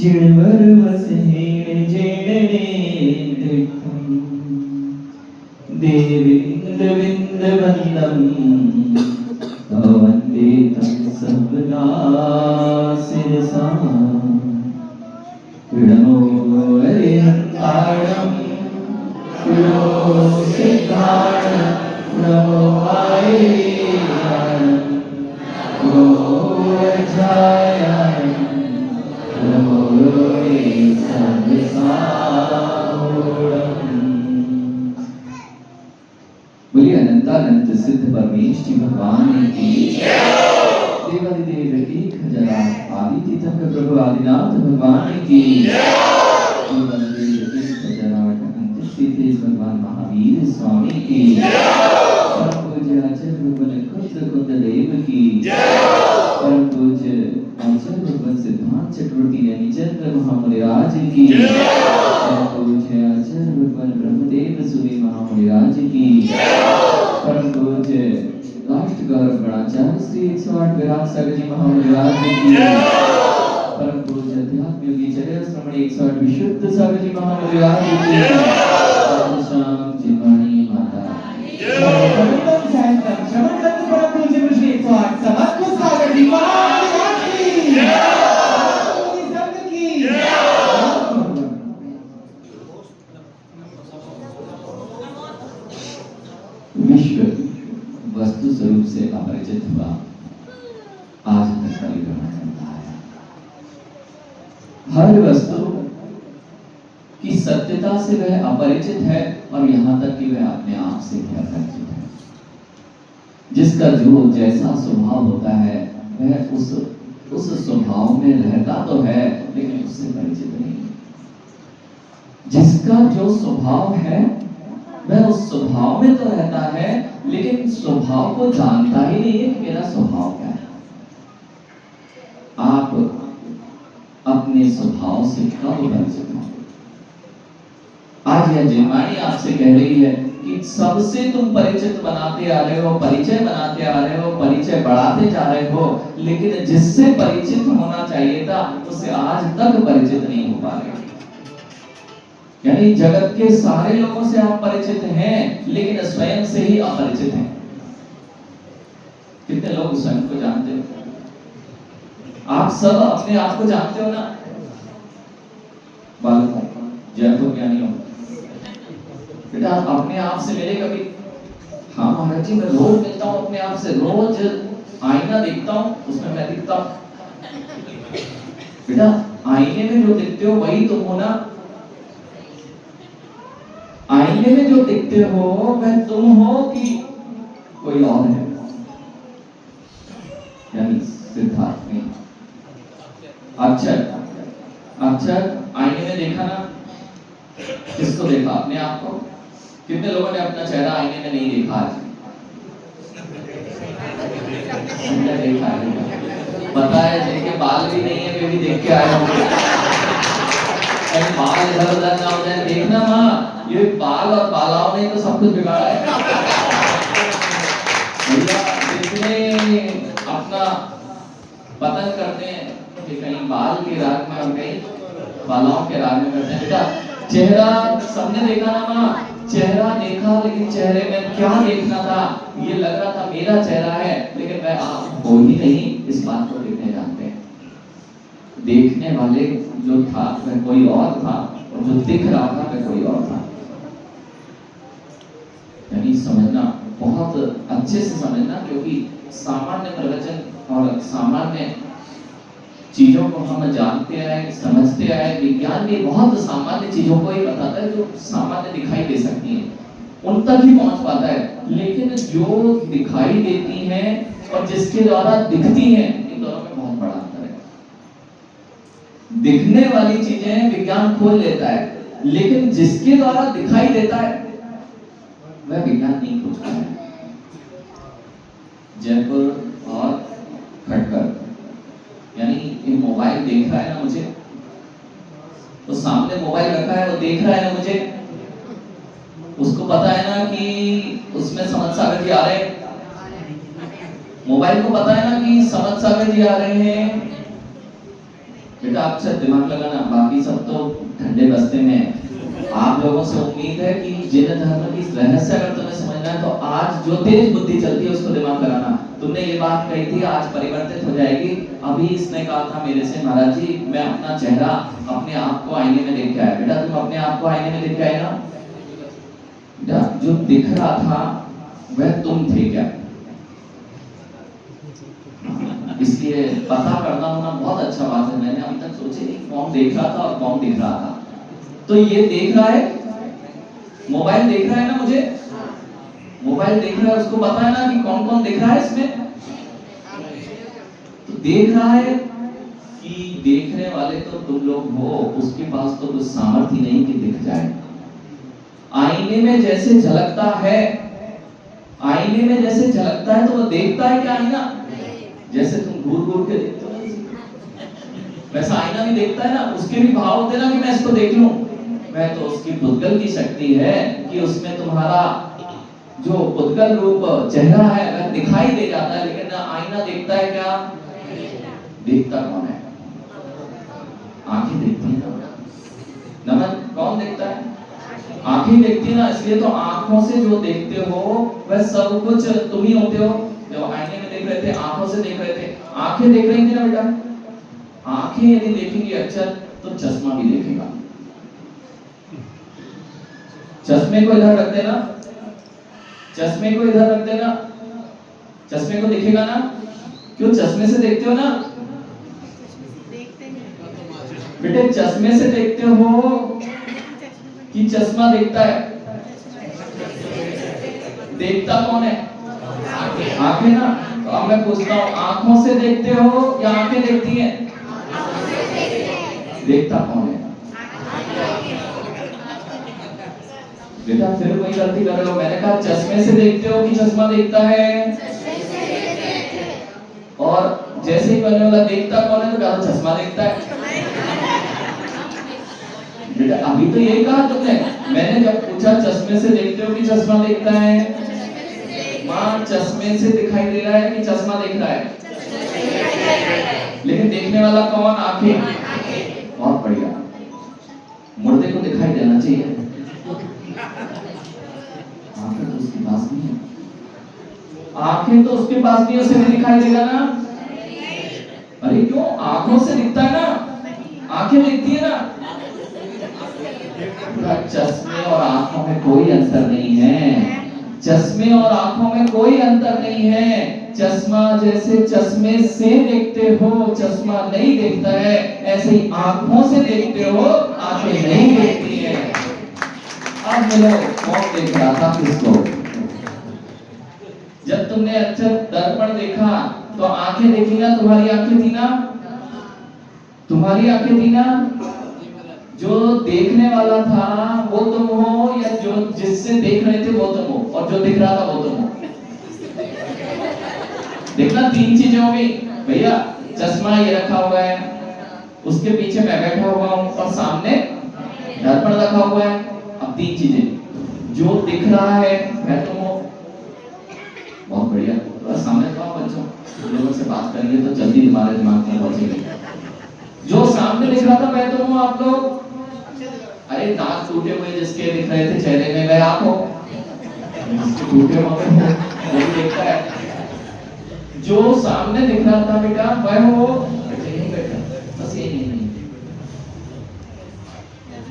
जिणवर वसहेण जेणणे देवेन्द्र वन्दं वन्दे तं सर्वदा शिरसा नमो हरिहन्ताणं नमो सिद्धाणं नमो वायुयानं नमो वज्रायानं नमो बोलिए अनंतानंत सिद्ध परमेश जी भगवान की देवादिदेव एक हजार आदि तीर्थम के प्रभु आदिनाथ भगवान की भगवान महावीर स्वामी की परम पूज्य आचार्य भगवान खुद देव की परम पूज्य आचार्य भगवान सिद्धांत चक्रवर्ती चंद्र महामुनिराज की परम पूज्य आचार्य भगवान ब्रह्मदेव सूर्य महामुनिराज की परम पूज्य राष्ट्र गौरव गणाचार्य श्री 108 विराट सागर जी महामुनिराज की परम पूज्य अध्यात्म योगी चर्या श्रमणी 108 विशुद्ध सागर जी महामुनिराज की शाम जीवानी माता परम पूज्य श्री 108 समस्त सागर जी महामुनिराज की विश्व वस्तु स्वरूप से अपरिचित हुआ आज तक परिभ्रमण करता है। हर वस्तु की सत्यता से वह अपरिचित है और यहाँ तक कि वह अपने आप से भी अपरिचित है। जिसका जो जैसा स्वभाव होता है वह उस स्वभाव में रहता तो है लेकिन उससे परिचित नहीं। जिसका जो स्वभाव है वह उस स्वभाव में तो रहता है लेकिन स्वभाव को जानता ही नहीं है कि मेरा स्वभाव क्या है। आप अपने स्वभाव से कब परिचित हो? आज यह जिनवाणी आपसे कह रही है कि सबसे तुम परिचित बनाते आ रहे हो, परिचय बनाते आ रहे हो, परिचय बढ़ाते जा रहे हो, लेकिन जिससे परिचित होना चाहिए था उससे आज तक परिचित नहीं हो पा रहे। यानी जगत के सारे लोगों से आप परिचित हैं लेकिन स्वयं से ही अपरिचित हैं। कितने लोग स्वयं को जानते हो? आप सब अपने आप को जानते हो ना? बालकों, जयपुर ज्ञानी हो बेटा, आप अपने आप से मिले कभी? हाँ महाराज जी, मैं रोज मिलता हूँ अपने आप से, रोज आईना देखता हूँ, उसमें मैं दिखता हूँ। बेटा आईने में जो दिखते हो वही तुम हो ना? आईने में जो दिखते हो वह तुम हो कि कोई और है? यानी सिद्धार्थ ने अक्षर आईने में देखा ना? किसको देखा? अपने आप को। कितने लोगों ने अपना चेहरा आईने में नहीं देखा आज? देखा है। पता है जिनके बाल भी नहीं है वे भी देख के आए होंगे। बाल इधर उधर ना हो जाए, देखना माँ, ये बाल और बालाओं ने तो सब कुछ बिगाड़ा है। जितने अपना पतन करते हैं कि कहीं बाल के राग में और कहीं बालाओं के राग में करते हैं। बेटा चेहरा सबने देखा ना माँ? चेहरा देखा लेकिन चेहरे में क्या देखना था? ये लग रहा था मेरा चेहरा है लेकिन वह आप हो ही नहीं, इस बात को देखने जानते हैं। देखने वाले जो था वह कोई और था और जो दिख रहा था वह कोई और था। यानी समझना, बहुत अच्छे से समझना, क्योंकि सामान्य प्रवचन और सामान्य चीजों को हम जानते आए, समझते आए। विज्ञान भी बहुत सामान्य चीजों को ही बताता है जो सामान्य दिखाई दे सकती है, उन तक ही पहुंच पाता है। लेकिन जो दिखाई देती हैं और जिसके द्वारा दिखती हैं, इन दोनों में बहुत बड़ा अंतर है। दिखने वाली चीजें विज्ञान खोज लेता है, लेकिन जिसके द्वारा दिखाई देता है वह विज्ञान नहीं खोज पाता है। जयपुर और खटकर, यानी ये मोबाइल देख रहा है ना मुझे, तो सामने मोबाइल रखा है, वो देख रहा है ना मुझे, उसको पता है ना कि उसमें समझ सागर जी आ रहे हैं, मोबाइल को पता है ना कि समझ सागर जी आ रहे हैं। बेटा आप अच्छा दिमाग लगाना, बाकी सब तो ठंडे बस्ते में है। आप लोगों से उम्मीद है कि जिन धर्म की रहस्य अगर तुम्हें समझना है तो आज जो तेज बुद्धि चलती है उसको दिमाग लगाना। तुमने ये बात कही थी आज परिवर्तित हो जाएगी। अभी इसने कहा था मेरे से, महाराज जी मैं अपना चेहरा अपने आप को आईने में देख के आया। बेटा तुम अपने आप को आईने में देख के आए ना? बेटा जो दिख रहा था वह तुम थे क्या? इसलिए पता करना होना बहुत अच्छा बात है। मैंने अभी तक सोचे नहीं, कौन देख रहा था और कौन दिख रहा था। तो ये देख रहा है, मोबाइल देख रहा है ना मुझे, मोबाइल देख रहा है, उसको पता है ना कि कौन कौन दिख रहा है इसमें। तो देख रहा है कि देखने वाले तो तुम लोग हो, उसके पास तो कुछ सामर्थ्य नहीं कि दिख जाए। आईने में जैसे झलकता है, आईने में जैसे झलकता है तो वो देखता है क्या आईना? जैसे तुम घूर घूर के देखते हो वैसा आईना भी देखता है ना। उसके भी भाव होते ना कि मैं इसको देख लूं। वह तो उसकी पुद्गल की शक्ति है कि उसमें तुम्हारा जो पुद्गल रूप चेहरा है वह दिखाई दे जाता है। लेकिन आईना देखता है क्या? देखता कौन है? आंखें देखती है ना। नमन कौन देखता है? आंखें देखती है ना। इसलिए तो आंखों से जो देखते हो वह सब कुछ तुम ही होते हो। जब आईने में देख रहे थे, आंखों से देख रहे थे, आंखें देख रही थी ना बेटा। आंखें यदि देखेंगी अक्षर तो चश्मा भी देखेगा। चश्मे को इधर रख देना, चश्मे को इधर रख देना, चश्मे को दिखेगा ना। क्यों? चश्मे से देखते हो ना बेटे, चश्मे से देखते हो कि चश्मा देखता है? देखता कौन है? आंखें ना। तो अब मैं पूछता हूँ, आंखों से देखते हो या आंखें देखती हैं? देखता कौन है? बेटा फिर वही गलती कर रहे हो। मैंने कहा चश्मे से देखते हो कि चश्मा देखता है? और जैसे ही मैंने बोला देखता कौन है तो कहा चश्मा देखता है। बेटा अभी तो यही कहा तुमने। मैंने जब पूछा चश्मे से देखते हो कि चश्मा देखता है, मां चश्मे से दिखाई दे रहा है कि चश्मा देख रहा है? लेकिन देखने वाला कौन? आंखें। बहुत बढ़िया। मुर्दे को दिखाई देना चाहिए, आंखें तो उसके पास नहीं है। आंखें तो उसके पास नहीं, उसे नहीं दिखाई देगा ना। अरे क्यों? आंखों से दिखता है ना, आंखें दिखती है ना। चश्मे और आंखों में कोई अंतर नहीं है। चश्मे और आंखों में कोई अंतर नहीं है। चश्मा जैसे चश्मे से देखते हो चश्मा नहीं देखता है, ऐसे ही आंखों से देखते हो आंखें नहीं देखती है। अब मिलो कौन देख रहा था किसको? जब तुमने अक्षर दर्पण देखा तो आंखें देखी ना, तुम्हारी आंखें थी ना, तुम्हारी आंखें थी ना। जो देखने वाला था वो तुम हो या जो जिससे देख रहे थे वो तुम हो, और जो दिख रहा था वो तुम हो? देखना तीन चीजें हो गई भैया। चश्मा ये रखा हुआ है, उसके पीछे मैं बैठा हुआ हूं और सामने दर्पण रखा हुआ है। अब तीन चीजें, जो दिख रहा है वह तुम हो। बहुत बढ़िया। तो सामने तो आप बच्चों लोगों से बात करेंगे तो जल्दी तुम्हारे दिमाग में पहुंचेगी। जो सामने दिख रहा था वह तुम हो आप लोग। अरे दांत टूटे हुए जिसके दिख रहे थे चेहरे में वह आप हो। टूटे हुए वो भी देखता है। जो सामने दिख रहा था बेटा वह हो। बस यही नहीं।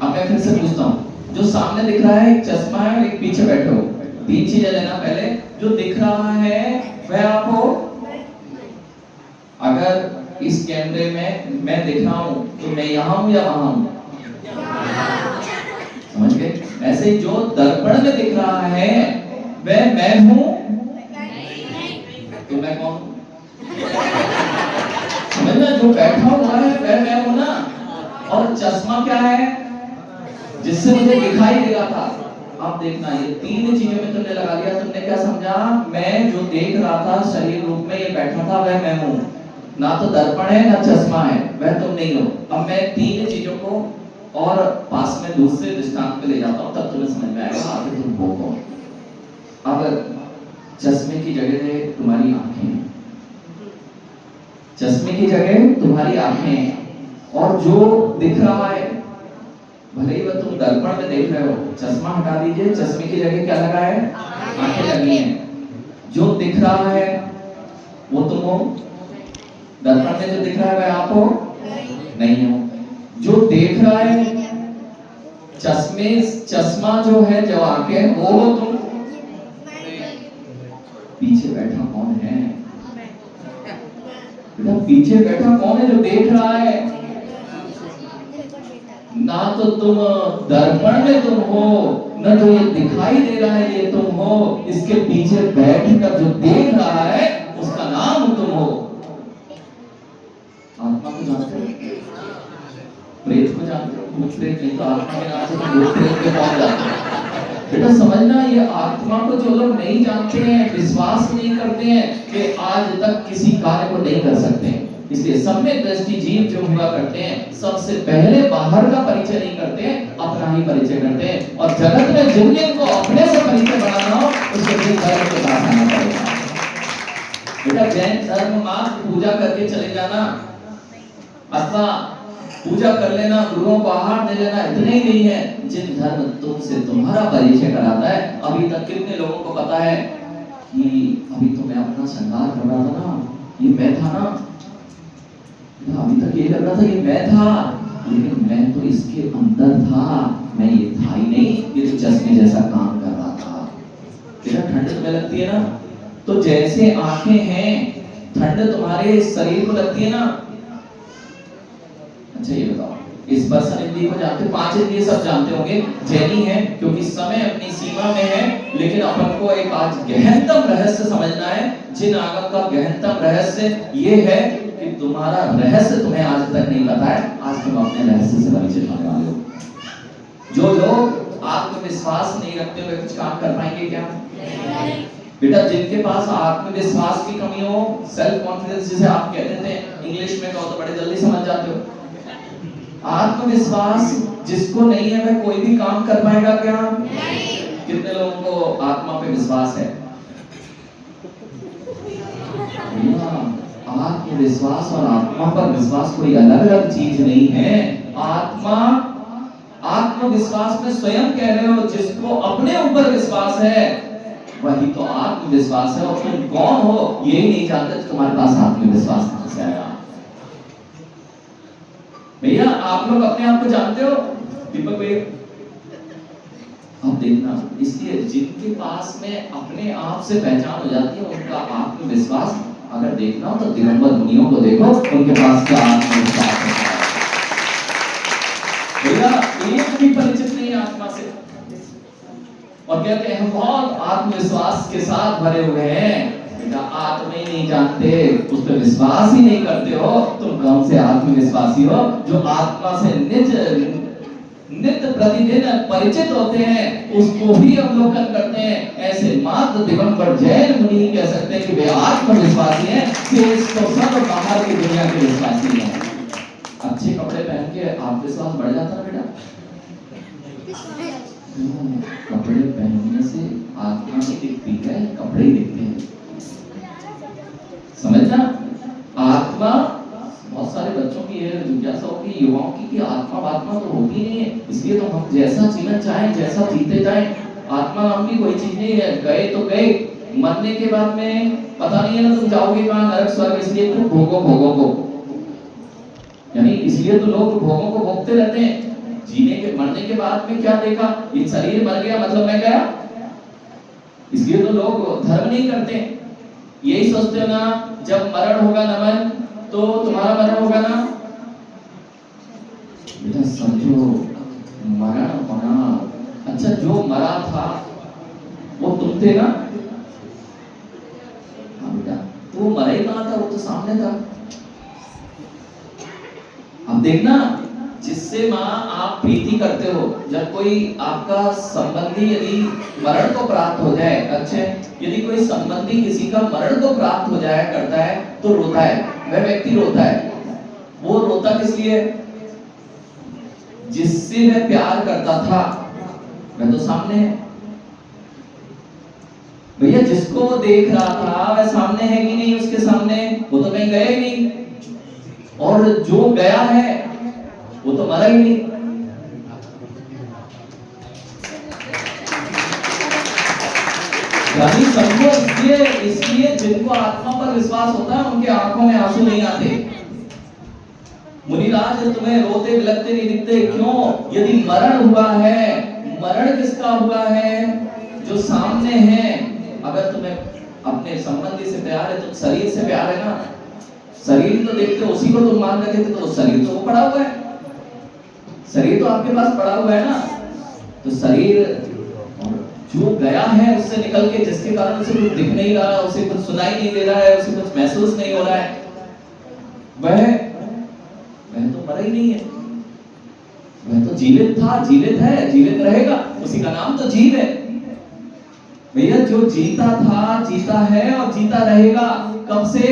अब मैं फिर से पूछता हूँ, जो सामने दिख रहा है एक चश्मा है और एक पीछे बैठे हो। तीन चीजें लेना। पहले जो दिख रहा है वह आप हो। अगर इस कैमरे में मैं दिख रहा हूं तो मैं यहां हूं या वहां हूं? समझ गए? ऐसे ही जो दर्पण में दिख रहा है वह मैं हूं, तो मैं कौन हूं? समझना, जो बैठा हुआ है वह मैं हूं ना। और चश्मा क्या है? जिससे मुझे दिखाई दे रहा था। अब देखना, ये तीन चीजों में तुमने लगा लिया। तुमने क्या समझा? मैं जो देख रहा था शरीर रूप में ये बैठा था वह मैं हूं। ना तो दर्पण है ना चश्मा है, वह तुम नहीं हो। अब मैं तीन चीजों को और पास में दूसरे दृष्टांत पे ले जाता हूं, तब तुम्हें समझ में आएगा आखिर तुम हो कौन। अब चश्मे की जगह है तुम्हारी आंखें, चश्मे की जगह तुम्हारी आंखें। और जो दिख रहा है, भले ही वह तुम दर्पण में देख रहे हो, चश्मा हटा दीजिए, चश्मे की जगह क्या लगा है? आंखें लगी हैं। जो दिख रहा है वो तुम हो, दर्पण में जो दिख रहा है वह आप हो नहीं हो। जो देख रहा है, चश्मा जो है, जो आंखें, वो हो तुम। पीछे बैठा कौन है बेटा? पीछे बैठा कौन है जो देख रहा है? ना तो तुम दर्पण में तुम हो, ना जो ये दिखाई दे रहा है ये तुम हो। इसके पीछे बैठकर जो देख रहा है उसका नाम तुम हो। आत्मा को जानते हो? प्रेत को जानते हो? भूत प्रेत नहीं तो आत्मा के नाम से तो भूत प्रेत के कौन जानते हैं? बेटा समझना, ये आत्मा को जो लोग नहीं जानते हैं, विश्वास नहीं करते हैं कि आज तक किसी कार्य को नहीं कर सकते, इसलिए सम्यक दृष्टि जीव जो हुआ करते हैं सबसे पहले बाहर का परिचय नहीं करते हैं, अपना ही परिचय करते हैं। और जगत में जिन जिन को अपने से परिचय बनाना हो उसको जिन धर्म के पास आना पड़ेगा। बेटा जैन धर्म मात्र पूजा करके चले जाना अथवा पूजा कर लेना, गुरुओं को आहार दे लेना, इतने ही नहीं है। जिन धर्म तुमसे तुम्हारा परिचय कराता है, अभी तक कितने लोगों को पता है कि अभी तो मैं अपना श्रृंगार कर रहा था ना, ये मैं था ना, अभी तक ये लग रहा था ये मैं था, लेकिन मैं तो इसके अंदर था, मैं ये था ही नहीं, ये तो चश्मे जैसा काम कर रहा था। तेरा ठंड तुम्हें लगती है ना, तो जैसे आंखें हैं ठंड तुम्हारे शरीर को लगती है ना। अच्छा ये बताओ, इस स्पर्शन इंद्रिय को जानते? पांच इंद्रिय सब जानते होंगे, जैनी है क्योंकि समय अपनी सीमा में है। लेकिन अपन को एक आज गहनतम रहस्य समझना है। जिन आगम का गहनतम रहस्य ये है कि तुम्हारा रहस्य तुम्हें आज तक नहीं पता है, आज तुम अपने रहस्य से परिचित होने वाले हो। जो लोग आत्मविश्वास नहीं रखते हुए कुछ काम कर पाएंगे क्या? बेटा जिनके पास आत्मविश्वास की कमी हो, सेल्फ कॉन्फिडेंस जिसे आप कहते थे, इंग्लिश में कहो तो बड़े जल्दी समझ जाते हो। आत्मविश्वास जिसको नहीं है वह कोई भी काम कर पाएगा क्या? नहीं। कितने लोगों को आत्मा पे विश्वास है? आत्मविश्वास और आत्मा पर विश्वास कोई अलग अलग चीज नहीं है। आत्मविश्वास में स्वयं कह रहे हो, जिसको अपने ऊपर विश्वास है वही तो आत्मविश्वास है। और तुम कौन हो यही नहीं जानते, तुम्हारे पास आत्मविश्वास कहां से आया? भैया आप लोग अपने आप को जानते हो? दीपक भैया अब देखना, इसलिए जिनके पास में अपने आप से पहचान हो जाती है उनका आत्मविश्वास अगर देखना हो तो दिगंबर मुनियों को देखो, उनके पास क्या आत्मविश्वास है। भैया एक भी परिचित नहीं आत्मा से और कहते हैं बहुत आत्मविश्वास के साथ भरे हुए हैं। आत्मा ही नहीं जानते, उस पर विश्वास ही नहीं करते हो, तुम कौन से आत्मविश्वासी हो जो आत्मा से नित्य प्रतिदिन परिचित होते हैं, उसको भी अवलोकन करते हैं। ऐसे मात्र दिगंबर जैन मुनि कह सकते हैं कि वे आत्मविश्वासी हैं, तो सब बाहर की दुनिया के विश्वासी हैं। अच्छे कपड़े पहन के आत्मविश्वास बढ़ जाता है बेटा। कपड़े पहनने से आत्मा नहीं दिखती है, कपड़े दिखते हैं। समझना, आत्मा बहुत सारे बच्चों की है जिज्ञासा होगी, युवाओं की कि आत्मा तो होती नहीं है, इसलिए तो हम जैसा जीना चाहें जैसा जीते जाएं। आत्मा नाम की कोई चीज नहीं है, गए तो गए, मरने के बाद में पता नहीं है ना तुम जाओगे कहां, नरक स्वर्ग। इसलिए तुम भोगों को, यानी इसलिए तो लोग भोगों को भोगते रहते हैं। मरने के बाद में क्या देखा, ये शरीर मर गया मतलब मैं गया, इसलिए तो लोग धर्म नहीं करते। यही सोचते हो ना जब मरण होगा ना मन, तो तुम्हारा मरण होगा ना। बेटा समझो, मरण होना, अच्छा जो मरा था तुम थे ना? हाँ बेटा, तो वो मरा ही कहाँ था, वो तो सामने था। अब देखना, जिससे माँ आप प्रीति करते हो, जब कोई आपका संबंधी यदि मरण को प्राप्त हो जाए, अच्छे, यदि कोई संबंधी किसी का मरण को प्राप्त हो जाए करता है तो रोता है, वह व्यक्ति रोता है। वो रोता किस लिए? जिससे वह प्यार करता था वह तो सामने है भैया, जिसको वो देख रहा था वह सामने है कि नहीं? उसके सामने वो तो कहीं गया ही नहीं, और जो गया है वो तो मरा ही नहीं। यानी समझो, इसलिए जिनको आत्मा पर विश्वास होता है उनके आंखों में आंसू नहीं आते। मुनिराज तुम्हें रोते बिलखते नहीं दिखते, क्यों? यदि मरण हुआ है, मरण किसका हुआ है? जो सामने है। अगर तुम्हें अपने संबंधी से प्यार है तो शरीर से प्यार है ना, शरीर तो देखते हो, उसी को तुम मान रखे थे, तो शरीर तो वो पड़ा हुआ है, शरीर तो आपके पास पड़ा हुआ है ना। तो शरीर जो गया है उससे निकल के, जिसके कारण उसे कुछ दिख नहीं रहा, उसे कुछ सुनाई नहीं दे रहा है, उसे कुछ महसूस नहीं हो रहा है, वह तो मरा ही नहीं है, वह तो जीवित था, जीवित है, जीवित रहेगा, उसी का नाम तो जीव है भैया। जो जीता था, जीता है और जीता रहेगा। कब से?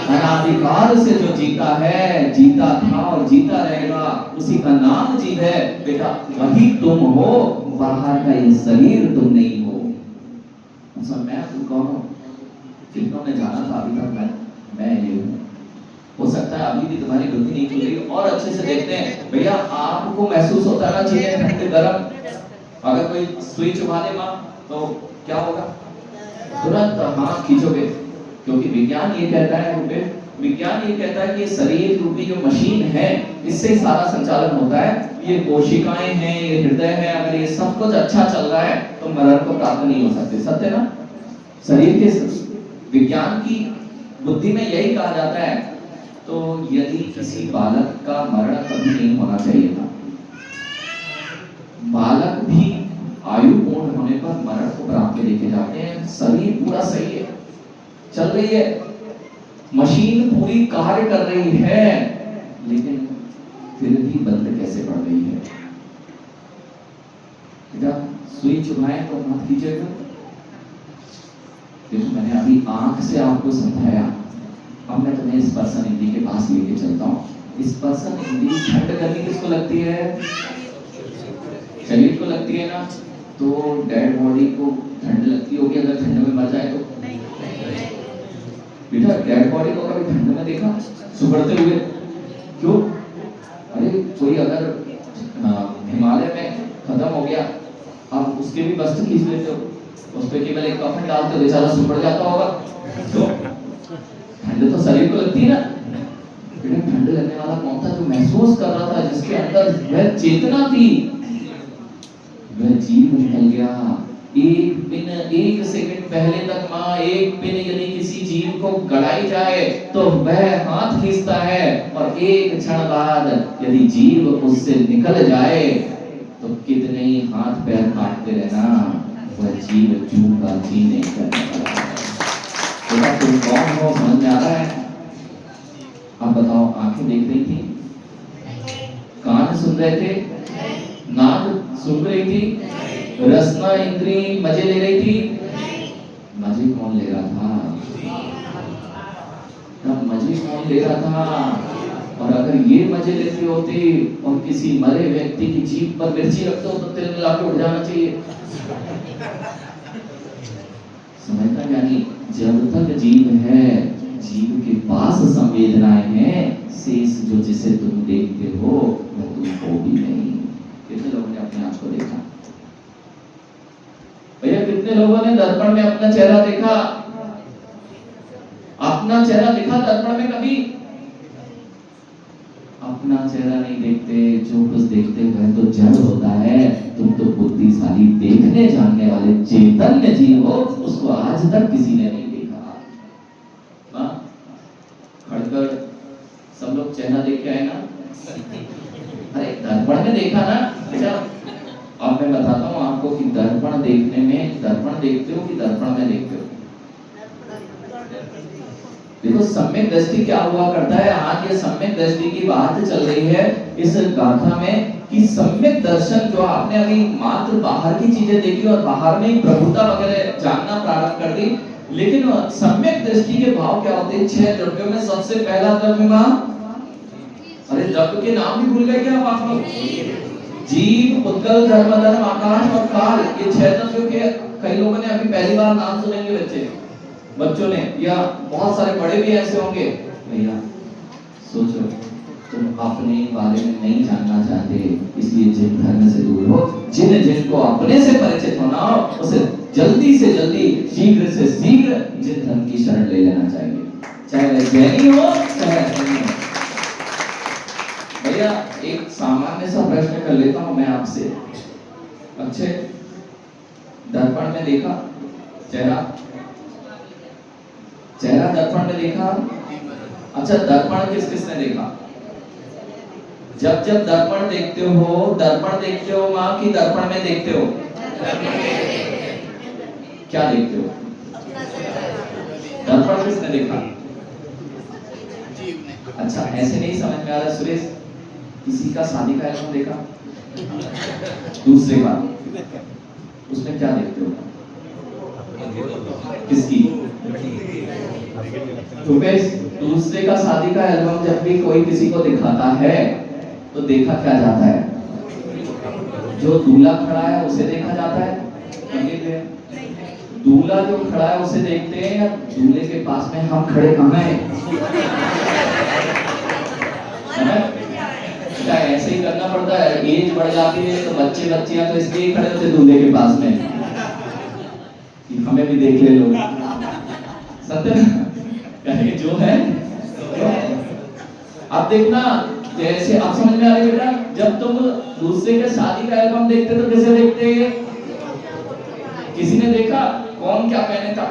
अनादिकाल से जो जीता है, जीता था और जीता रहेगा, उसी का नाम जीव है बेटा। वही तुम हो, बाहर का ये शरीर तुम नहीं हो। अच्छा, मैं तुम कौन हूं? कितनों ने जाना था अभी तक? मैं ये हूं। हो सकता है अभी भी तुम्हारी बुद्धि नहीं खुली और अच्छे से देखते हैं भैया। आपको महसूस होता है ना चीजें ठंडे गरम? अगर कोई सुई चुभा दे मां तो क्या होगा? तुरंत हाथ खींचोगे, क्योंकि विज्ञान ये कहता है, विज्ञान ये कहता है कि शरीर रूपी जो मशीन है, इससे सारा संचालन होता है। ये कोशिकाएं हैं, ये हृदय है, अगर ये सब कुछ अच्छा चल रहा है तो मरण को प्राप्त नहीं हो सकते। सत्य ना? शरीर के विज्ञान की बुद्धि में यही कहा जाता है। तो यदि किसी बालक का मरण कभी नहीं होना चाहिए था, बालक भी आयु पूर्ण होने पर मरण को प्राप्त लेके जाते हैं। शरीर पूरा सही है, चल रही है, मशीन पूरी कार्य कर रही है, लेकिन फिर भी बंद कैसे पड़ रही है? बेटा, सुई चुभाए तो मत कीजिएगा। देखो, मैंने अभी आंख से आपको समझाया, अब मैं तुम्हें स्पर्शन इंद्रिय के पास लेके चलता हूँ। स्पर्शन इंद्रिय ठंड करनी किसको लगती है? शरीर को लगती है ना। तो डेड बॉडी को ठंड लगती होगी अगर ठंड में मर जाए तो? बेटा, डेड बॉडी को कभी ठंड में देखा सुबड़ते हुए? क्यों? अरे कोई अगर हिमालय में खत्म हो गया, आप उसके भी वस्त्र खींच लेते हो, उस पर केवल एक कफन डालते हो, बेचारा सुबड़ जाता होगा। तो ठंड तो शरीर को लगती है ना। बेटा, ठंड लगने वाला कौन था? जो महसूस कर रहा था, जिसके अंदर वह चेतना थी, वह जीव निकल गया। एक पिन, एक सेकंड पहले तक मां एक पिन यदि किसी जीव को गड़ाई जाए तो वह हाथ खींचता है, और एक क्षण बाद यदि जीव उससे निकल जाए तो कितने ही हाथ पैर काटते रहना, वह जीव जूगा जी नहीं करता। बेटा, तुम कौन हो? समझ में आ रहा है? अब बताओ, आंखें देख रही थी, कान सुन रहे थे, नाक सुन रही थी, रसना इंद्री मजे ले रही थी। मजे कौन ले रहा था? तब मजे कौन ले रहा था? और अगर ये मजे लेते होते और किसी मरे व्यक्ति की जीभ पर मिर्ची रखते हो तो तिल मिला के उठ जाना चाहिए। समझता? यानी जब तक जीव है, जीव के पास संवेदनाएं हैं, शेष जो जिसे तुम देखते हो वो तुम हो भी नहीं। कितने लोगों ने अपने आप को देखा भैया? कितने लोगों ने दर्पण में अपना चेहरा देखा? अपना चेहरा दिखा दर्पण में कभी? अपना चेहरा नहीं देखते। जो कुछ देखते वह तो जड़ होता है। तुम तो बुद्धिशाली, देखने जानने वाले चैतन्य जीव हो, उसको आज तक किसी ने नहीं देखा। खड़कर सब लोग चेहरा देख के आए ना? अरे दर्पण में देखा ना? अच्छा, अब अब मैं बताता हूँ आपको कि दर्पण देखने में दर्पण देखते हो कि दर्पण में देखते हो? देखो सम्यक दृष्टि क्या हुआ करता है, आज ये सम्यक दृष्टि की बात चल रही है इस गाथा में कि सम्यक दर्शन जो आपने अभी मात्र बाहर की चीजें देखी और बाहर में ही प्रभुता वगैरह जानना प्रारंभ कर दी, लेकिन सम्यक दृष्टि के भाव क्या होते हैं? 6 द्रव्यों में सबसे पहला द्रव्य अरे द्रव्य के नाम भी भूल गए क्या आप लोग? जीव, उत्कल, धर्म, धर्म, आकाश और काल, ये 6 द्रव्यों के कई लोगों ने अभी पहली बार नाम सुनेंगे बच्चों ने, या बहुत सारे बड़े भी ऐसे होंगे। भैया सोचो, तुम अपने बारे में नहीं जानना चाहते, इसलिए जिन धर्म से दूर हो, जिनको अपने से परिचित होना हो, उसे जल्दी से जल्दी, शीघ्र से शीघ्र जिन धर्म की शरण ले लेना चाहिए, चाहे वह जैनी हो चाहे असली हो। भैया एक सामान्य सा प्रश्न कर लेता हूं मैं आपसे। अच्छे दर्पण में देखा चेहरा दर्पण में देखा? अच्छा दर्पण किस किसने देखा? जब दर्पण देखते हो माँ की दर्पण में देखते हो? क्या देखते हो? दर्पण किसने देखा? अच्छा ऐसे नहीं समझ में आ रहा सुरेश, किसी का शादी का एल्बम देखा, दूसरे का, उसमें क्या देखते हो? किसकी? रुपेश, दूसरे का शादी का एल्बम जब भी कोई किसी को दिखाता है तो देखा क्या जाता है? जो दूल्हा खड़ा है उसे देखा जाता है? दूल्हा जो खड़ा है उसे देखते हैं या दूल्हे के पास में हम खड़े कहाँ हैं? क्या ऐसे ही करना पड़ता है? एज बढ़ जाती है तो बच्चियां तो इसलिए खड़े होते दूल्हे के पास में कि हमें भी देख ले लोग। सत्य कहे जो है अब देखना, जैसे आप समझ में आ रही है बेटा, जब तुम दूसरे के शादी का एल्बम देखते तो कैसे देखते? किसी ने देखा कौन क्या पहने था?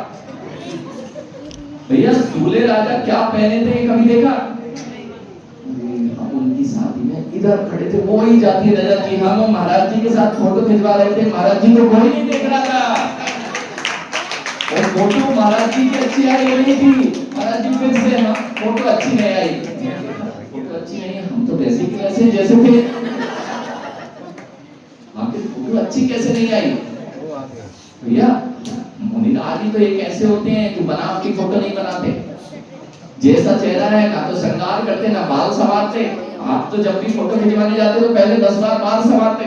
भैया दूल्हे राजा क्या पहने थे कभी देखा? उनकी शादी में इधर खड़े थे, वो ही जाती नजर थी, हम महाराज जी के साथ फोटो खिंचवा रहे थे, महाराज जी को कोई नहीं देख रहा था। और फोटो महाराज जी की अच्छी आई नहीं थी, महाराज जी फिर से हम फोटो अच्छी नहीं आई, फोटो अच्छी नहीं है, हम तो वैसे ही वैसे जैसे थे, आपकी फोटो अच्छी कैसे नहीं आई? भैया मुनिराज तो एक ऐसे होते हैं जो बनावटी फोटो नहीं बनाते, जैसा चेहरा है ना तो श्रृंगार करते ना बाल संवारते। आप तो जब भी फोटो खिंचवाने जाते तो पहले 10 बार बाल संवारते।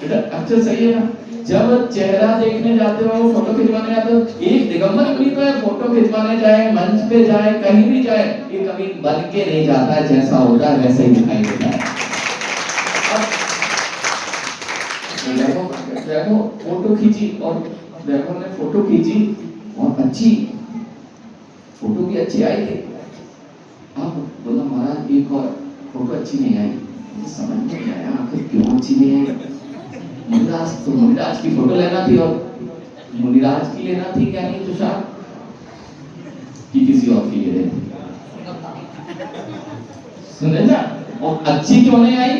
अच्छा सही है ना? जब चेहरा देखने जाते हो, फोटो खिंचवाने जाते हो, एक दिगंबर भी तो है, फोटो खिंचवाने जाए, मंच पे जाए, कहीं भी जाए, ये कभी बन के नहीं जाता है, जैसा होता है वैसा ही दिखाई देता है। देखो फोटो खींची और देखो ने फोटो खींची और अच्छी फोटो भी अच्छी आई थी। अब बोला महाराज एक और फोटो अच्छी नहीं आई, समझ में नहीं आया आखिर क्यों अच्छी नहीं आई। मुनिराज की फोटो लेना थी और मुनिराज की लेना थी क्या नहीं तुषार कि किसी और की ले रहे थे, सुने ना? और अच्छी क्यों नहीं आई?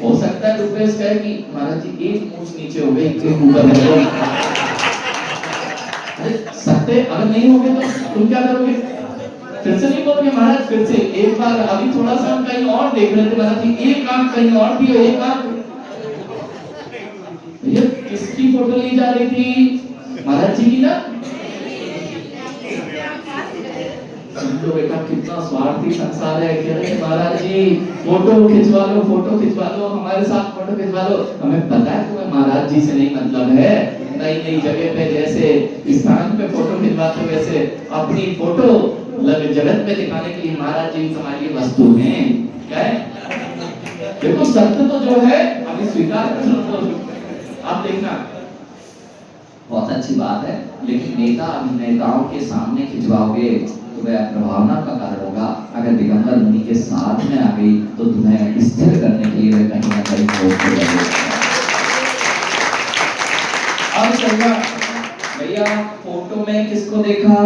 हो सकता है रुपेश कहे कि महाराज जी एक मूंछ नीचे हो गई, एक ऊपर हो गई। अरे सत्य अगर नहीं होगे तो तुम क्या करोगे? फिर से नहीं बोलोगे महाराज, फिर से एक बार, अभी थोड़ा सा हम कहीं और देख रहे थे महाराज जी, एक आंख कहीं और थी, एक आंख ये किसकी फोटो ली जा रही थी? महाराज जी की ना? समझो बेटा कितना स्वार्थी संसार है। कह रहे महाराज जी फोटो खिंचवा लो, हमारे साथ फोटो खिंचवा लो। हमें पता है तुम्हें महाराज जी से नहीं मतलब है, नई नई जगह पे जैसे स्थान पे फोटो खिंचवाते वैसे अपनी फोटो जगत में दिखाने के लिए महाराज जी तुम्हारी वस्तु है। क्या है? देखो सत्य तो जो है अभी स्वीकार कर लो। आप देखना बहुत अच्छी बात है, लेकिन नेता अभिनेताओं के सामने खिंचवाओगे तो वह प्रभावना का कारण होगा। अगर दिगंबर मुनि के साथ में आ गई तो तुम्हें स्थिर करने के लिए वह कहीं ना कहीं अब चलना। भैया फोटो में किसको देखा?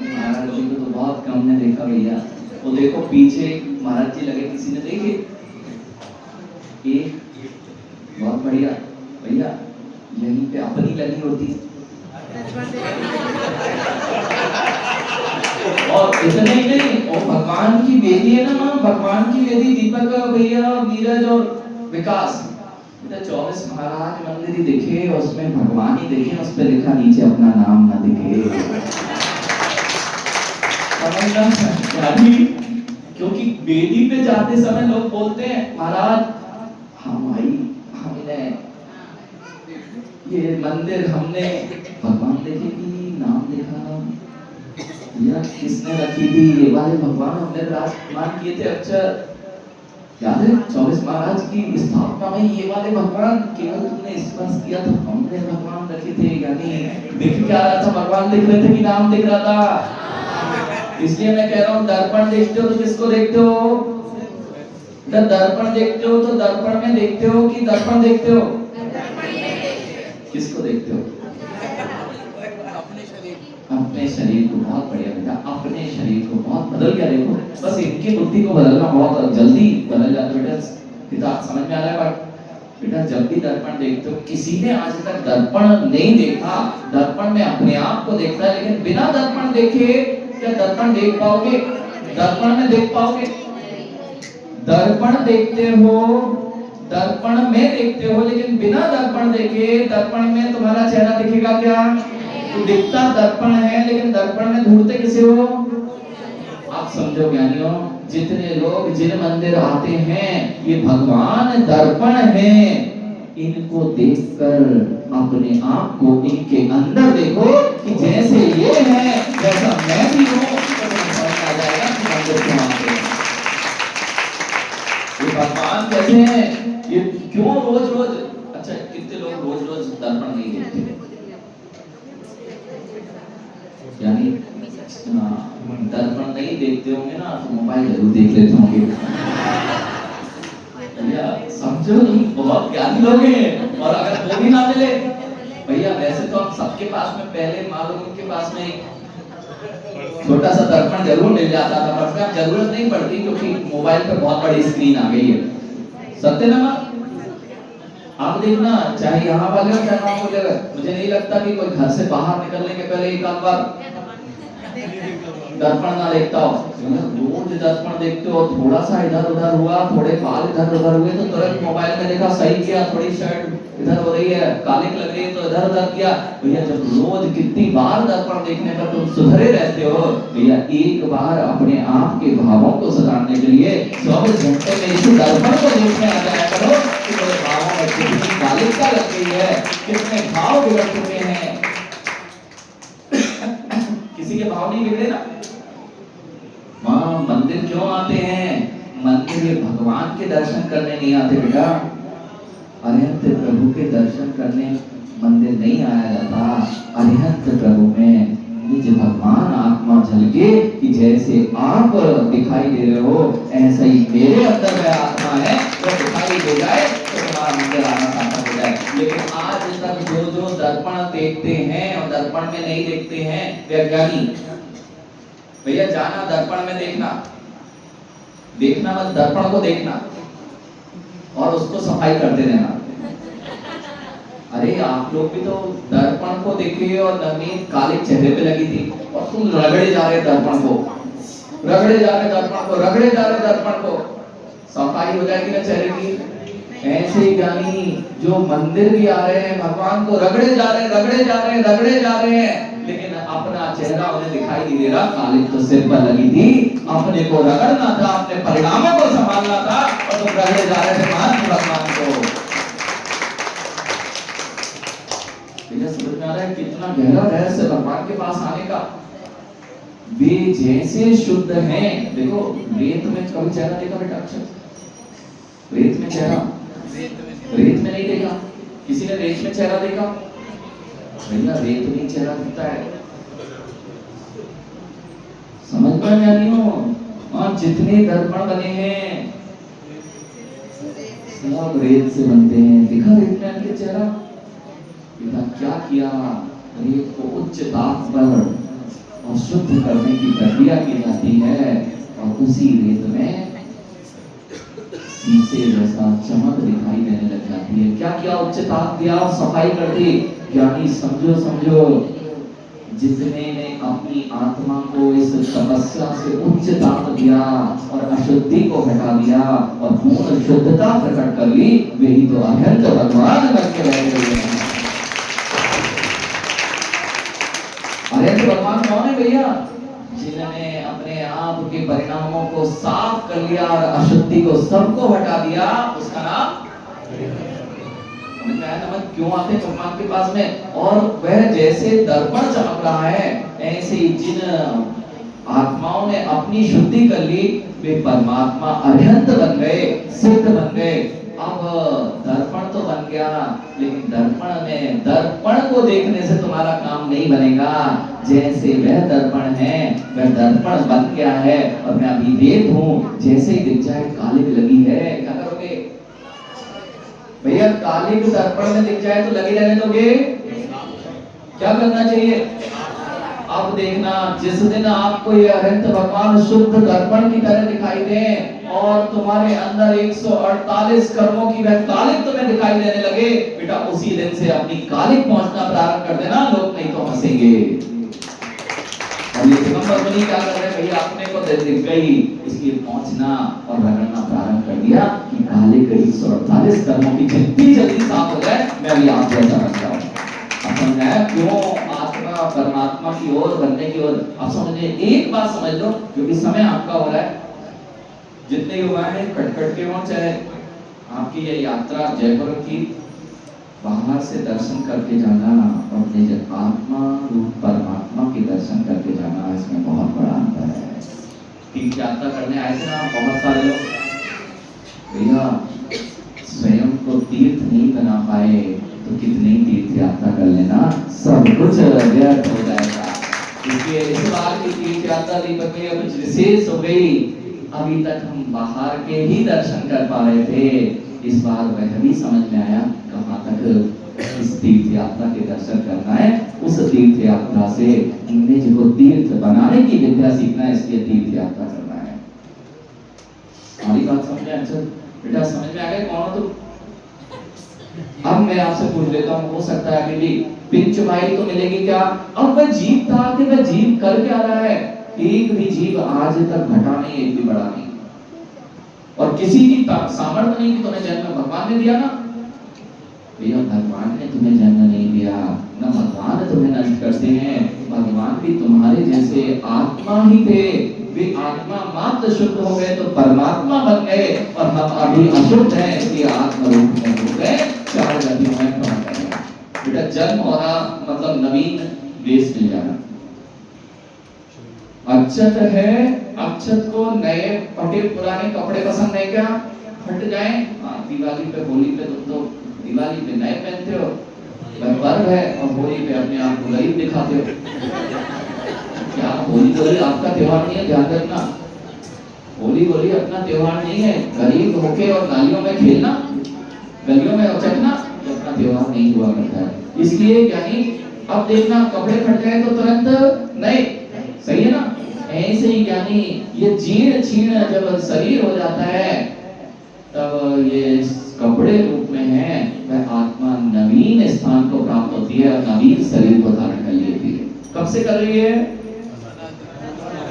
महाराज जी को तो बहुत कम ने देखा भैया। वो देखो पीछे महाराज जी लगे, किसी ने देखे? एक बहुत बढ़िया भैया, यहीं पे अपनी लगी होती और इतने ही नहीं, और भगवान की बेटी है ना माँ, भगवान की बेटी दीपक भैया, नीरज और विकास, 24 महाराज मंदिर ही दिखे, उसमें भगवान ही दिखे, उस पे लिखा नीचे अपना नाम ना दिखे। यानी क्योंकि वेदी पे जाते समय लोग बोलते हैं महाराज हम भाई हमने ये मंदिर हमने भगवान देखे कि नाम देखा या किसने रखी थी, ये वाले भगवान हमने राजकुमार किए थे अक्षर, याद है 24 महाराज की स्थापना में ये वाले भगवान केवल तुमने स्पर्श किया था, हमने भगवान रखे थे। यानी दिख क्या रहा था, भगवान दिख रहे थे कि नाम दिख रहा था। इसलिए मैं कह रहा हूँ दर्पण देखते हो तो किसको देखते हो, जब दर्पण देखते हो तो दर्पण में देखते हो कि दर्पण देखते हो, किसको देखते हो, अपने शरीर को। बहुत बढ़िया बेटा, अपने शरीर को बहुत बदल गया। देखो बस इनकी बुद्धि को बदलना बहुत जल्दी बदल जाता है बेटा, पिता समझ में आ रहा है बात। बेटा जब भी दर्पण देखते हो, किसी ने आज तक दर्पण नहीं देखा, दर्पण में अपने आप को देखता है, लेकिन बिना दर्पण देखे क्या दर्पण देख पाओगे, दर्पण में देख पाओगे? दर्पण देखते हो, दर्पण में देखते हो, लेकिन बिना दर्पण देखे दर्पण में तुम्हारा चेहरा दिखेगा क्या? तो दिखता दर्पण है, लेकिन दर्पण में ढूंढते किसे हो? आप समझो ज्ञानियों, जितने लोग जिन मंदिर आते हैं ये भगवान दर्पण हैं, इनको देखकर अपने आप को इनके अंदर देखो कि जैसे ये है जैसा मैं भी हूँ, तो समझ आ जाएगा कि मंदिर क्यों आते हैं, ये भगवान कैसे हैं, ये क्यों रोज रोज। अच्छा कितने लोग रोज रोज दर्पण नहीं देखते, यानी दर्पण नहीं देखते होंगे ना तो मोबाइल जरूर देख लेते होंगे। भैया समझो तुम बहुत ज्ञानी लोग हैं, और अगर वो भी ना मिले भैया, वैसे तो हम सबके पास में पहले मालूम उनके पास में छोटा सा दर्पण जरूर मिल जाता था, पर अब जरूरत नहीं पड़ती क्योंकि मोबाइल पर बहुत बड़ी स्क्रीन आ गई है। सत्य ना माँ? आप देखना चाहे यहाँ वाले हो चाहे वहाँ वाले, मुझे नहीं लगता कि कोई घर से बाहर निकलने के पहले एक आध बार दर्पण ना देखता हो। रोज दर्पण देखते हो, थोड़ा सा इधर उधर हुआ, थोड़े बाल इधर उधर हुए तो तुरंत मोबाइल में देखा सही किया, थोड़ी शर्ट इधर हो रही है, कालिक लग रही है तो इधर उधर किया। भैया जब रोज कितनी बार दर्पण देखने पर तुम सुधरे रहते हो, भैया एक बार अपने आप के भावों को सुधारने के लिए 24 घंटे में इस दर्पण को देखने आ जाया करो कि मेरे भावों में कितनी कालिकता लग गई है, कितने भाव बिगड़ चुके हैं। किसी के भाव नहीं बिगड़े ना। वहाँ मंदिर क्यों आते हैं? मंदिर ये भगवान के दर्शन करने नहीं आते बेटा, अरिहंत प्रभु के दर्शन करने मंदिर नहीं आया जाता। अरिहंत प्रभु में निज भगवान आत्मा झलके कि जैसे आप दिखाई दे रहे हो ऐसा ही मेरे अंदर में आत्मा है, वो दिखाई दे जाए तो तुम्हारा मंदिर आना सार्थक हो जाए। लेकिन आज तक जो दर्पण देखते हैं और दर्पण में नहीं देखते हैं वैज्ञानी, भैया जाना दर्पण में देखना, देखना मत दर्पण को देखना और उसको सफाई करते रहना। अरे आप लोग भी तो दर्पण को देखे और नवनीत काले चेहरे पे लगी थी और तुम रगड़े जा रहे दर्पण को, रगड़े जा रहे दर्पण को, रगड़े जा रहे दर्पण को। सफाई हो जाएगी ना चेहरे की। ऐसे ही ज्ञानी जो मंदिर भी आ रहे हैं, भगवान को रगड़े जा रहे हैं, रगड़े जा रहे हैं, रगड़े जा रहे हैं, लेकिन अपना चेहरा उन्हें दिखाई नहीं दे रहा। कालिक तो सिर पर लगी थी, अपने को रगड़ना था, अपने परिणामों को संभालना था, और तुम रगड़े जा रहे थे महान भगवान को। समझ में आ रहा है कितना गहरा रहस्य भगवान के पास आने का। वे जैसे शुद्ध हैं, देखो रेत में कभी चेहरा देखा बेटा? अक्षर रेत में चेहरा, रेत में नहीं देखा। किसी ने रेत में चेहरा देखा? भैया रेत में चेहरा दिखता है। समझ में नहीं हो? और जितने दर्पण बने हैं सब रेत से बनते हैं। दिखा रेत में आके चेहरा? पिता क्या किया? रेत को उच्च ताप पर और शुद्ध करने की प्रक्रिया की जाती है, और उसी रेत में शीशे जैसा चमक दिखाई देने लग जाती है। क्या क्या उच्च ताक दिया और सफाई कर दी। यानी समझो समझो, जितने ने अपनी आत्मा को इस तपस्या से उच्च ताक दिया और अशुद्धि को हटा दिया और पूर्ण शुद्धता प्रकट कर ली, वही तो अहंत भगवान बन के रह गए हैं। अहंत भगवान कौन है भैया? जिन्होंने अपने आप के परिणामों को साफ कर लिया और अशुद्धि को सबको हटा दिया, उसका नाम समझ क्यों आते भगवान के पास में। और वह जैसे दर्पण चमक रहा है, ऐसे ही जिन आत्माओं ने अपनी शुद्धि कर ली, वे परमात्मा अरिहंत बन गए, सिद्ध बन गए। अब दर्पण तो बन गया, लेकिन दर्पण को देखने से तुम्हारा काम नहीं बनेगा। जैसे वह दर्पण है, वह दर्पण बन गया है और मैं अभी देख हूं, जैसे ही दिख जाए कालिक लगी है, क्या करोगे भैया? कालिक दर्पण में दिख जाए तो लगी रहने दोगे? क्या करना चाहिए? अब देखना, जिस दिन आपको ये अरिहंत भगवान शुद्ध दर्पण की तरह दिखाई दे और तुम्हारे अंदर 148 कर्मों की वह कालिक तुम्हें दिखाई देने लगे, बेटा उसी दिन से अपनी कालिक पहुंचना प्रारंभ कर देना, लोग नहीं तो हंसेंगे। और ये दिगंबर मुनि क्या कर रहे हैं भैया? अपने को दिख गई, इसलिए पहुंचना और रगड़ना प्रारंभ कर दिया कि कालिक 148 कर्मों की जितनी जल्दी साफ हो जाए, मैं अभी आप जैसा बन जाऊं। अब समझाया क्यों आत्मा परमात्मा की ओर बनने की ओर। अब समझिए, एक बात समझ लो, क्योंकि समय आपका हो रहा है, जितने युवा हैं कटकट के हों, चाहे आपकी ये यात्रा जयपुर की, बाहर से दर्शन करके जाना और अपने आत्मा रूप परमात्मा के दर्शन करके जाना, इसमें बहुत बड़ा अंतर है। तीर्थ यात्रा करने आए थे ना बहुत सारे लोग, भैया स्वयं को तीर्थ नहीं बना पाए तो कितनी तीर्थ यात्रा कर लेना, सब कुछ व्यर्थ हो जाएगा। इसलिए इस बार की तीर्थ यात्रा दीपक में कुछ विशेष हो गई। अभी तक हम बाहर के ही दर्शन कर पा रहे थे, इस बार वह भी समझ में आया कहाँ तक इस तीर्थ यात्रा के दर्शन करना है। उस तीर्थ यात्रा से हमने जो तीर्थ बनाने की विद्या सीखना है, इसलिए तीर्थ यात्रा करना है। हमारी बात समझ में अच्छा बेटा? समझ में आ गया कौन हो तुम? अब मैं आपसे पूछ लेता हूँ, हो सकता है अभी भी पिंच भाई तो मिलेगी क्या? अब वह जीव था कि वह जीव कर क्या रहा है? एक भी जीव आज तक घटा नहीं, एक भी बढ़ा नहीं, और किसी की सामर्थ्य नहीं कि तुम्हें जन्म भगवान ने दिया ना। भैया भगवान ने तुम्हें जन्म नहीं दिया ना, भगवान तुम्हें नष्ट करते हैं। भगवान भी तुम्हारे जैसे आत्मा ही थे, वे आत्मा मात्र शुद्ध हो गए तो परमात्मा बन गए, और हम अभी अशुद्ध हैं, इसलिए आत्मा रूप में हो गए, चार गतियों में प्रकट कर गए। बेटा जन्म होना मतलब नवीन वेश मिल जाना। अक्षत है, अक्षत को नए फटे पुराने कपड़े पसंद नहीं क्या? फट जाए, दिवाली पे होली पे तुम तो दिवाली पे नए पहनते हो, पर्व है, और होली पे अपने आप को गरीब दिखाते हो। क्या होली आपका त्योहार नहीं है? ध्यान रखना, होली अपना त्योहार नहीं है। गरीब होके और नालियों में खेलना, गलियों में उचकना अपना त्योहार नहीं हुआ करता है। इसलिए यानी अब देखना, कपड़े फट जाए तो तुरंत नए, सही है ना? ऐसे ही यानी ये जीर्ण छीर्ण जब शरीर हो जाता है, तब ये कपड़े रूप में है, वह आत्मा नवीन स्थान को प्राप्त होती है और नवीन शरीर को धारण कर लेती है। कब से कर रही है?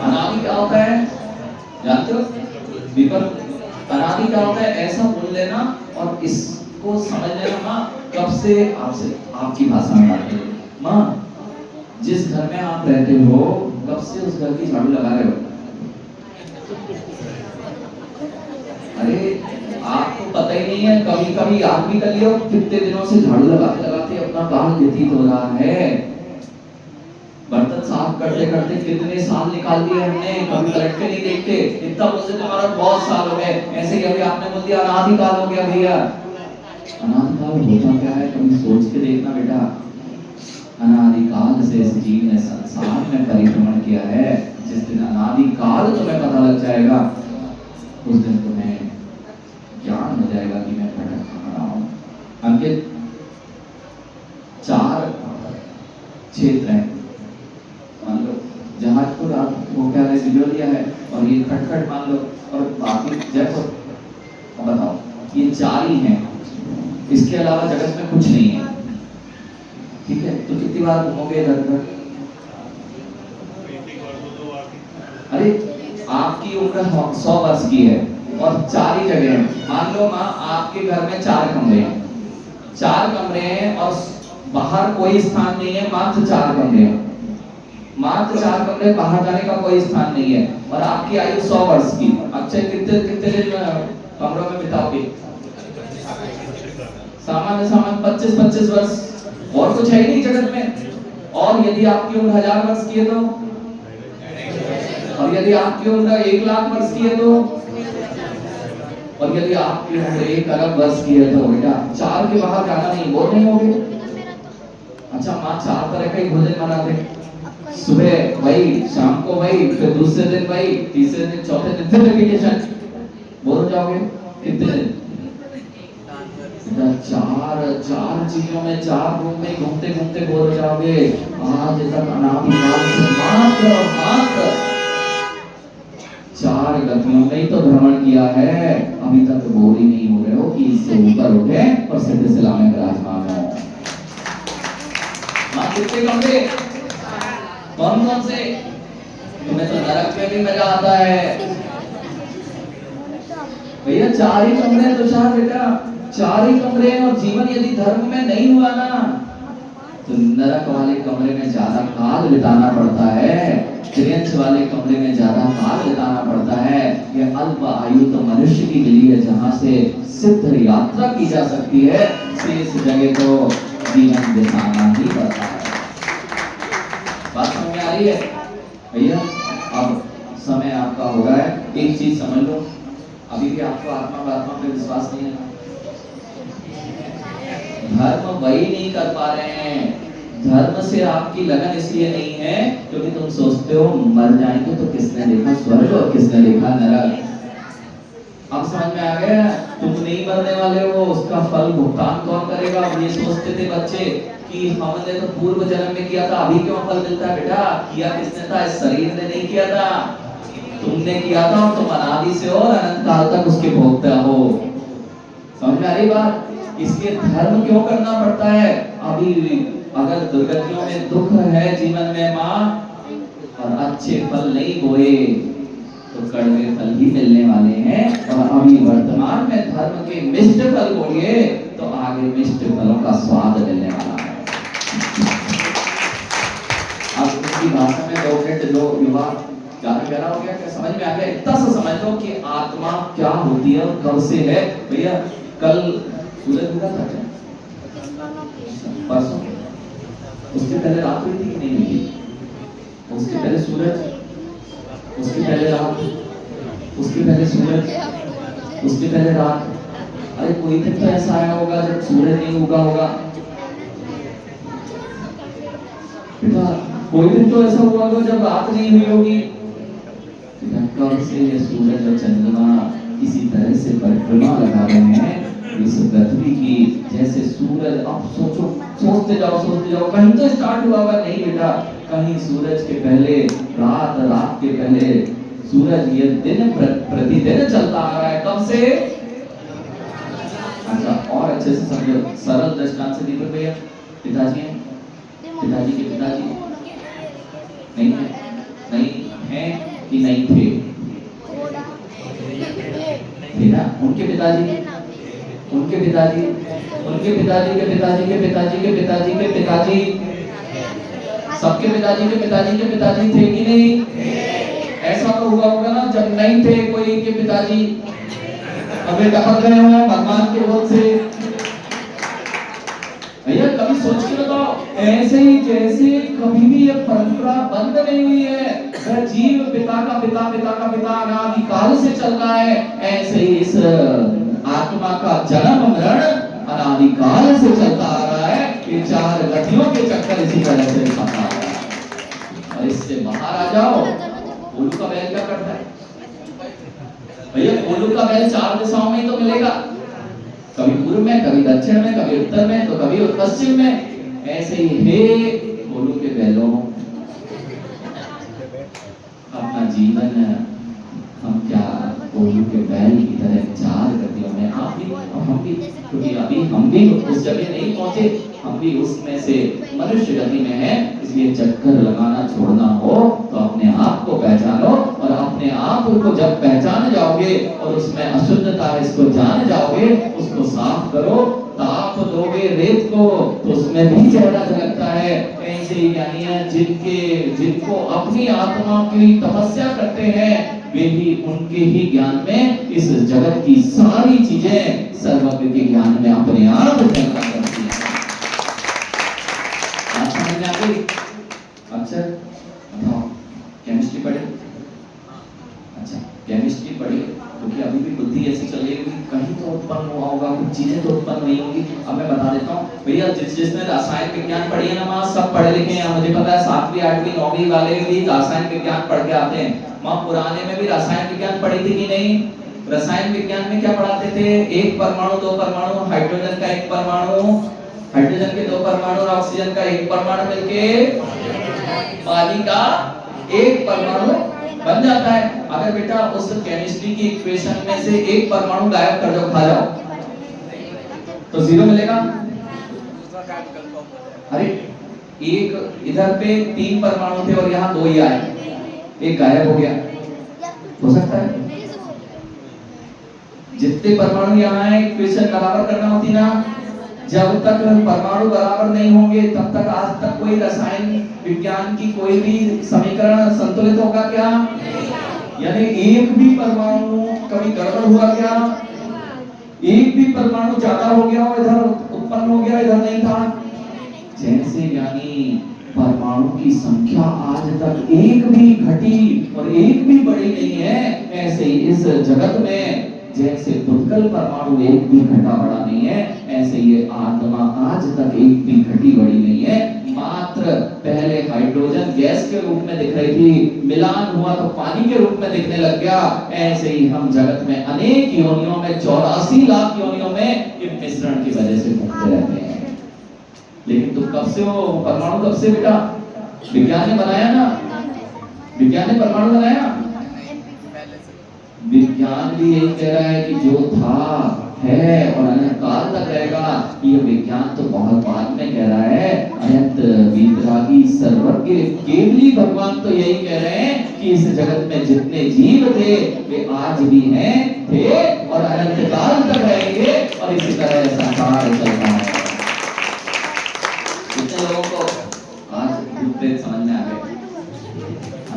अनादि क्या होता है जानते हो दीपक? अनादि क्या होता है? ऐसा बोल लेना और इसको समझ लेना। माँ कब से आपसे आपकी भाषा में बात करें, माँ जिस घर में आप रहते हो कब से उस घर की झाड़ू लगा रहे हो? अरे आपको पता ही नहीं है, कभी कभी याद भी कर लियो, कितने दिनों से झाड़ू लगाते लगाते अपना काल व्यतीत हो रहा है। बर्तन साफ करते करते कितने साल निकाल दिए हमने, कभी पलट के नहीं देखते। इतना बोलते तुम्हारा बहुत साल हो गए, ऐसे ही अभी आपने बोल दिया अनादिकाल हो गया। भैया अनादिकाल होता क्या है? कभी सोच के देखना बेटा। अनादिकाल से इस जीव ने संसार में परिभ्रमण किया है। जिस दिन अनादिकाल तुम्हें पता लग जाएगा, उस दिन तुम्हें ज्ञान हो जाएगा कि मैं भटक कहाँ रहा हूँ। अंकित 4 क्षेत्र हैं, मान लो जहाजपुर वो क्या है, बिजोलिया है, और ये खटखट मान लो, और बाकी जयपुर। बताओ चार ही हैं, इसके अलावा जगत में कुछ नहीं है। ठीक है, तो कितनी बार घूमोगे इधर उधर? अरे आपकी उम्र 100 वर्ष की है और 4 ही जगह है। मान लो माँ आपके घर में 4 कमरे हैं, 4 कमरे हैं और बाहर कोई स्थान नहीं है, मात्र 4 कमरे हैं, मात्र 4 कमरे, बाहर जाने का कोई स्थान नहीं है और आपकी आयु 100 वर्ष की। अच्छा कितने कितने दिन कमरों में बिताओगे? सामान्य 25-25 वर्ष, और कुछ है ही नहीं जगत में। और यदि आपकी उम्र 1000 वर्ष की है तो, और यदि आपकी उम्र 1 लाख वर्ष की है तो, और यदि आपकी उम्र 1 अरब वर्ष की है तो बेटा 4 के बाहर जाना नहीं, बोर नहीं होगे? अच्छा माँ 4 तरह का ही भोजन बनाते, सुबह वही, शाम को वही, फिर दूसरे दिन वही, तीसरे दिन, चौथे दिन फिर रिपीटेशन, बोर हो जाओगे? कितने दिन? 4 चीजों में, 4 रूम में घूमते घूमते बोर हो जाओगे। आज तक अनादिकाल से मात्र 4 गतियों में ही तो भ्रमण किया है, अभी तक बोर ही नहीं हो रहे हो कि इससे ऊपर उठे और सिद्ध सिला में विराजमान हो। कितने कमरे? कौन कौन से? तुम्हें तो नरक में भी मजा आता है भैया। 4 ही कमरे तो 4 बेटा, 4 ही कमरे हैं। और जीवन यदि धर्म में नहीं हुआ ना तो नरक वाले कमरे में ज्यादा काल बिताना पड़ता है, त्रियंश वाले कमरे में ज्यादा काल बिताना पड़ता है। यह अल्प आयु तो मनुष्य की मिली है जहां से सिद्ध यात्रा की जा सकती है, शेष जगह तो जीवन बिताना ही पड़ता है। बात समझ में आ रही है भैया? अब समय आपका हो रहा है, एक चीज समझ लो, अभी भी आपको आत्मा पे विश्वास नहीं है, धर्म वही नहीं कर पा रहे हैं। धर्म से आपकी लगन इसलिए नहीं है क्योंकि तुम सोचते हो मर जाएंगे तो किसने देखा स्वर्ग और किसने देखा नरक। अब समझ में आ गया? तुम नहीं मरने वाले हो, उसका फल भुगतान कौन करेगा? ये सोचते थे बच्चे कि हमने तो पूर्व जन्म में किया था, अभी क्यों फल मिलता है? बेटा किया किसने था? इस शरीर ने नहीं किया था, तुमने किया था और तुम अनादि से हो, अनंत काल तक उसके भोगता हो। समझ में आ रही बात? इसलिए धर्म क्यों करना पड़ता है? अभी अगर दुर्गतियों में दुख है जीवन में माँ और अच्छे फल नहीं बोए तो कड़वे फल ही मिलने वाले हैं। और अभी वर्तमान में धर्म के मिष्ट फल बोलिए तो आगे मिष्ट फलों का स्वाद मिलने वाला है। अब उसकी भाषा में 2 मिनट जो युवा गहरा हो गया, क्या समझ में आ गया? इतना सा समझ लो कि आत्मा क्या होती है और कब से है। भैया कल सूरज उगा था क्या? परसों? उसके पहले रात हुई थी कि नहीं हुई थी? उसके पहले सूरज, उसके पहले रात, उसके पहले सूरज, उसके पहले रात। अरे कोई दिन तो ऐसा आया होगा जब सूरज नहीं उगा होगा बेटा, कोई दिन तो ऐसा हुआ होगा जब रात नहीं हुई होगी। कब से ये सूरज और चंद्रमा इसी तरह से परिक्रमा लगा रहे हैं इस पृथ्वी की। जैसे सूरज, अब सोचो, सोचते जाओ, कहीं तो स्टार्ट हुआ होगा? नहीं बेटा, कहीं सूरज के पहले रात, रात के पहले सूरज। ये दिन प्रतिदिन चलता आ रहा है। कब से? अच्छा और अच्छे से समझो, सरल दृष्टांत से दीपक भैया, पिताजी हैं, पिताजी के पिताजी नहीं है, नहीं है कि नहीं थे? थे ना? उनके पिताजी, उनके पिताजी, उनके पिताजी के पिताजी के पिताजी के पिताजी के पिताजी, सबके पिताजी के पिताजी के पिताजी थे कि नहीं? ऐसा तो हुआ होगा ना जब नहीं थे कोई के पिताजी, अबे टपक गए हो भगवान के बोल से। भैया कभी सोच के बताओ, ऐसे ही जैसे कभी भी ये परंपरा बंद नहीं हुई है, वह जीव पिता का पिता, पिता का पिता अनादिकाल से चल रहा है, ऐसे ही इस आत्मा का जन्म मरण अनादिकाल से चलता आ रहा है। ये 4 गतियों के चक्कर इसी तरह से खाता आ रहा है। और इससे बाहर आ जाओ, कोलू का बैल क्या करता है? भैया कोलू का बैल 4 दिशाओं में ही तो मिलेगा, कभी पूर्व में, कभी दक्षिण में, कभी उत्तर में, तो कभी पश्चिम में। ऐसे ही हे कोलू के बैलों, अपना जीवन हम क्या कोयले के बैल की तरह 4 गतियों में आप भी और हम भी, क्योंकि अभी हम भी उस जगह नहीं पहुंचे, हम भी उसमें से मनुष्य गति में है। इसलिए चक्कर लगाना छोड़ना हो तो अपने आप को पहचानो, और अपने आप को जब पहचान जाओगे और उसमें अशुद्धता है इसको जान जाओगे, उसको साफ करो। ताप दोगे रेत को तो उसमें भी चेहरा झलकता है। ऐसे ज्ञानी हैं जिनको अपनी आत्मा की तपस्या करते हैं, वे भी उनके ही ज्ञान में इस जगत की सारी चीजें सर्वज्ञ के ज्ञान में अपने आप झलका करती हैं। आप समझ में आ गई? अच्छा बताओ, केमिस्ट्री पढ़े? अच्छा केमिस्ट्री पढ़ी, क्योंकि अभी भी बुद्धि ऐसी चल रही है कहीं तो उत्पन्न हुआ होगा, कुछ चीजें तो उत्पन्न हुई होंगी। अब मैं बता देता हूँ भैया, जिसने रसायन विज्ञान पढ़ी है ना माँ, सब पढ़े लिखे हैं। मुझे पता है 7वीं 8वीं 9वीं वाले भी रसायन विज्ञान पढ़ के आते हैं। माँ पुराने में भी रसायन विज्ञान पढ़ी थी कि नहीं? रसायन विज्ञान में क्या पढ़ाते थे? एक परमाणु, दो परमाणु, हाइड्रोजन का एक परमाणु, हाइड्रोजन के 2 परमाणु और ऑक्सीजन का एक परमाणु मिलके पानी का एक परमाणु बन जाता है। अगर बेटा उस केमिस्ट्री की इक्वेशन में से एक परमाणु गायब कर दो, खा जाओ, तो 0 मिलेगा। अरे एक इधर पे 3 परमाणु थे और यहाँ 2 ही आए, एक गायब हो गया, हो सकता है? जितने परमाणु यहाँ है इक्वेशन बराबर करना होती ना, जब तक परमाणु बराबर नहीं होंगे तब तक आज तक कोई रसायन विज्ञान की कोई भी समीकरण संतुलित होगा क्या? यानी एक भी परमाणु कभी गड़बड़ हुआ क्या? एक भी परमाणु ज्यादा हो गया और इधर उत्पन्न हो गया, इधर नहीं था। जैसे यानी परमाणु की संख्या आज तक एक भी घटी और एक भी बढ़ी नहीं है, ऐसे ही इस जगत में जैसे भूतकल परमाणु एक भी घटा बढ़ा नहीं है, ऐसे ये आत्मा आज तक एक भी घटी बढ़ी नहीं है। मात्र पहले हाइड्रोजन गैस के रूप में दिख रही थी, मिलान हुआ तो पानी के रूप में दिखने लग गया। ऐसे ही हम जगत में अनेक योनियों में 84 लाख योनियों में ये मिश्रण की वजह से घूमते रहते हैं। लेकिन तुम कब से हो? परमाणु कब से बेटा? विज्ञान ने बनाया ना, विज्ञान ने परमाणु बनाया। विज्ञान भी यही कह रहा है कि जो था है और अनंत काल तक रहेगा। ये विज्ञान तो बहुत बाद में कह रहा है। अनंत वितरागी सर्वज्ञ केवली भगवान तो यही कह रहे हैं कि इस जगत में जितने जीव थे वे आज भी हैं, थे और अनंत काल तक रहेंगे, और इसी तरह संसार चल रहा है। कितने लोगों को आज भूत समझ में आ गए?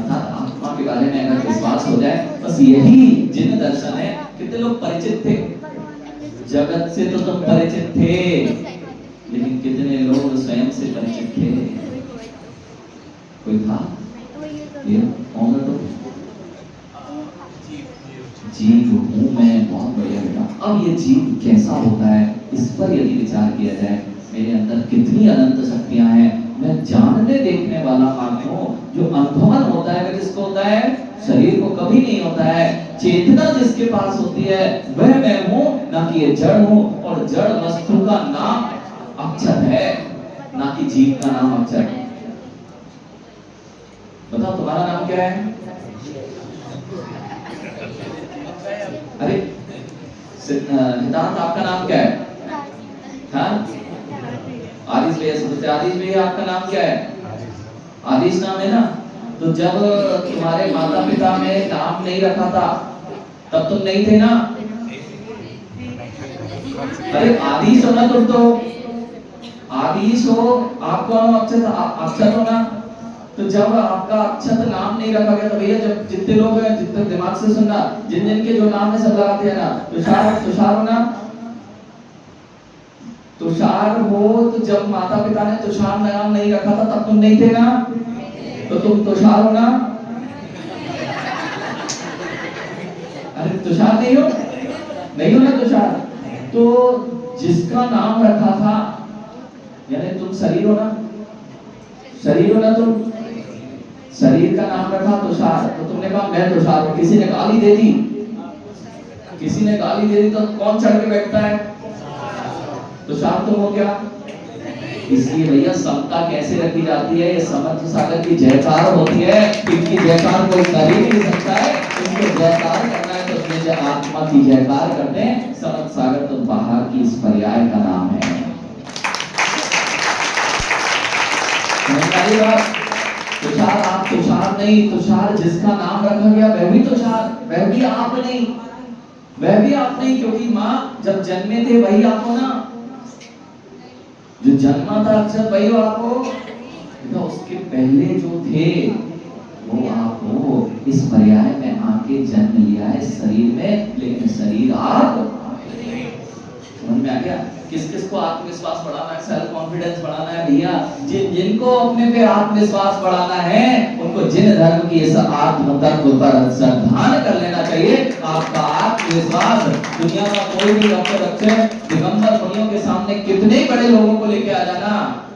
आत्मा के बारे में अगर विश्वास हो जाए, बस यही जिन दर्शन है। कितने लोग परिचित थे जगत से? तो तुम परिचित थे, लेकिन कितने लोग स्वयं से परिचित थे? कोई था? ये कौन है? तो जीव हूँ मैं, बहुत बढ़िया बेटा। अब ये जीव कैसा होता है, इस पर यदि विचार किया जाए, मेरे अंदर कितनी अनंत शक्तियां हैं। मैं जानने देखने वाला आत्मा हूं। जो अनुभवन होता है वह किसको होता है? शरीर को कभी नहीं होता है। चेतना जिसके पास होती है वह मैं हूं, ना कि ये जड़ हूं। और जड़ वस्तु का नाम अक्षर है, ना कि जीव का नाम अक्षर। बताओ तुम्हारा नाम क्या है? अरे सिद्धांत, आपका नाम क्या है? हाँ, आदिश भैया सुनते। आदिश भैया आपका नाम क्या है? आदिश नाम है ना। तो जब तुम्हारे माता पिता ने नाम नहीं रखा था तब तुम नहीं थे ना? अरे आदिश हो ना तुम, तो आदिश हो, आपका नाम अक्षत हो ना। तो जब आपका अक्षत नाम नहीं रखा गया तो भैया, जब जितने लोग हैं, जितने दिमाग से सुनना, जिन जिन के जो नाम है सब लगाते हैं ना। तुषार हो ना, तुषार हो। तो जब माता पिता ने तुषार नाम नहीं रखा था तब तुम नहीं थे ना, तो तुम तुषार हो ना। अरे तुषार नहीं हो, नहीं हो ना तुषार। तो जिसका नाम रखा था, यानी तुम शरीर हो ना, शरीर हो ना तुम। शरीर का नाम रखा तुषार, तो तुमने कहा मैं तुषार हूं। किसी ने गाली दे दी, किसी ने गाली दे दी तो कौन चढ़ के बैठता है? तुषार तुम हो क्या? इसलिए भैया समता कैसे रखी जाती है? ये समर्थ सागर की जयकार होती है। इनकी जयकार कोई कर ही नहीं सकता है। इनको जयकार करना है तो से आत्मा की जयकार करते हैं। समझ सागर तो बाहर की इस पर्याय का नाम है। तुषार आप तुषार नहीं, तुषार जिसका नाम रखा गया वह भी तुषार, वह भी आप नहीं, वह भी आप नहीं, क्योंकि माँ जब जन्मे थे वही आप हो ना, जो जन्मा था अक्षर वही आप हो, तो उसके पहले जो थे वो आप हो। इस पर्याय में आके जन्म लिया है शरीर में, लेकिन शरीर आप समझ में आ गया? किस किस को आत्मविश्वास बढ़ाना है, सेल्फ कॉन्फिडेंस बढ़ाना है भैया? जिनको अपने पे आत्मविश्वास बढ़ाना है उनको जिन धर्म की इस आत्म तत्व पर श्रद्धान कर लेना चाहिए। आपका आत्मविश्वास दुनिया का कोई भी रखे, दिगंबर मुनियों के सामने कितने बड़े लोगों को लेके आ जाना,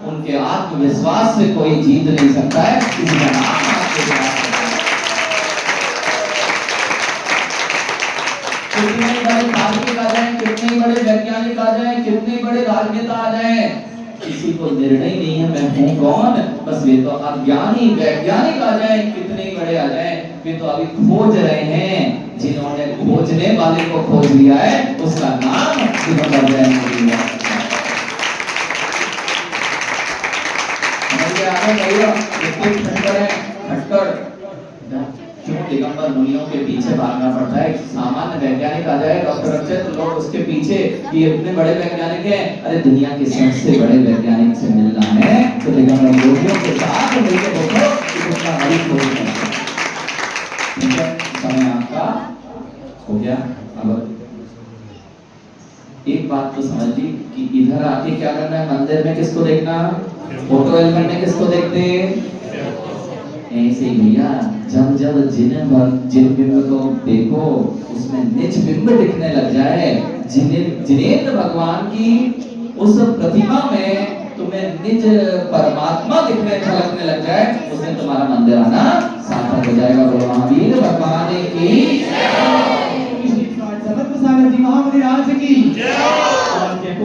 उनके आत्मविश्वास से कोई जीत नहीं सकता है। किसी का नाम आत्मविश्वास। कितने बड़े तार्किक आ जाएं, कितने बड़े वैज्ञानिक आ जाएं, कितने बड़े राजनेता आ जाएं, किसी को निर्णय नहीं है मैं हूं कौन, बस वे तो अज्ञानी वैज्ञानिक आ जाएं, कितने बड़े आ जाएं, वे तो अभी खोज रहे हैं। जिन्होंने खोजने वाले को खोज लिया है उसका नाम दिगंबर जैन मोदी है। समझ गया आपने? भैया कितने खटकर है, खटकर क्यों दिगंबर मुनियों के पीछे भागना पड़ता है? सामान्य वैज्ञानिक आ जाए डॉक्टर अक्षय तो लोग उसके पीछे, ये इतने बड़े वैज्ञानिक हैं, अरे दुनिया के सबसे बड़े वैज्ञानिक से मिलना है तो दिगंबर मुनियों के साथ मिलकर देखो कि कितना बड़ी खोज है। ठीक है, समय आपका हो गया। अब एक बात तो समझ ली कि इधर आके क्या करना है, मंदिर में किसको देखना, फोटो एल्बम में किसको देखते हैं? ऐसे भैया जब जब जिन बिंब को देखो उसमें निज बिंब दिखने लग जाए, जिनेंद्र भगवान की उस प्रतिमा में तुम्हें निज परमात्मा दिखने झलकने लग जाए, उस दिन तुम्हारा मंदिर आना सार्थक हो जाएगा। बोलो महावीर भगवान की जय। सागर जी महामंदिर आज की जय।